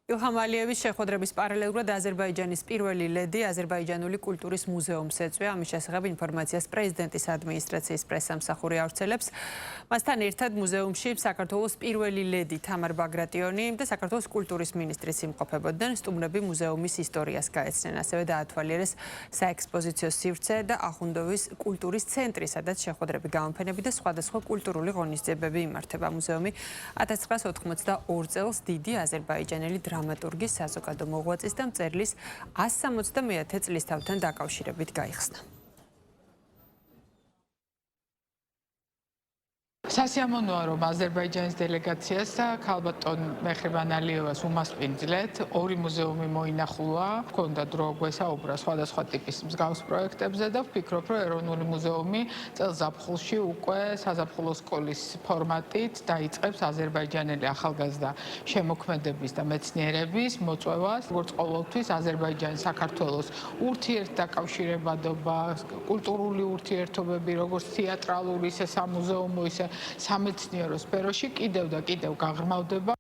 ილჰამ ალიევის შეხვედრების პარალელურად აზერბაიჯანის პირველი ლედი აზერბაიჯანული კულტურის მუზეუმს ეწვია. ამის შესახებ ინფორმაციას პრეზიდენტის ადმინისტრაციის პრესსამსახური ავრცელებს. მასთან ერთად მუზეუმში საქართველოს პირველი ლედი თამარ ბაგრატიონი და საქართველოს კულტურის მინისტრიც იმყოფებოდნენ. სტუმრები მუზეუმის ისტორიას გაეცნენ, ასევე დაათვალიერეს საექსპოზიციო სივრცე და ახუნდოვის კულტურის ცენტრი, სადაც შეხვედრები გამოფენები და სხვადასხვა კულტურული ღონისძიებები იმართება. მუზეუმი 1982 წელს დიდი აზერბაიჯანელი დრამატურგის, საზოგადო მოღვაწის და მწერლის 170-ე წლისთავთან დაკავშირებით გაიხსნა. სასიამოვნოა, რომ აზერბაიჯანის დელეგაციას და ქალბატონ მეხრიბან ალიევას უმასპინძლეთ ორი მუზეუმი მოინახულა. ჰქონდა დრო გვესაუბრა სხვადასხვა ტიპის მსგავს პროექტებზე და ვფიქრობ, რომ ეროვნული მუზეუმი წელს ზაფხულში უკვე საზაფხულო სკოლის ფორმატით დაიწყებს აზერბაიჯანელი ახალგაზრდა შემოქმედების და მეცნიერების მოწვევას. როგორც ყოველთვის აზერბაიჯანის საქართველოს ურთიერთდაკავშირებადობა, კულტურული ურთიერთობები, როგორც თეატრალური, ისე სამუზეუმო, ისე სამეცნიერო სფეროში კიდევ და კიდევ გაღრმავდება.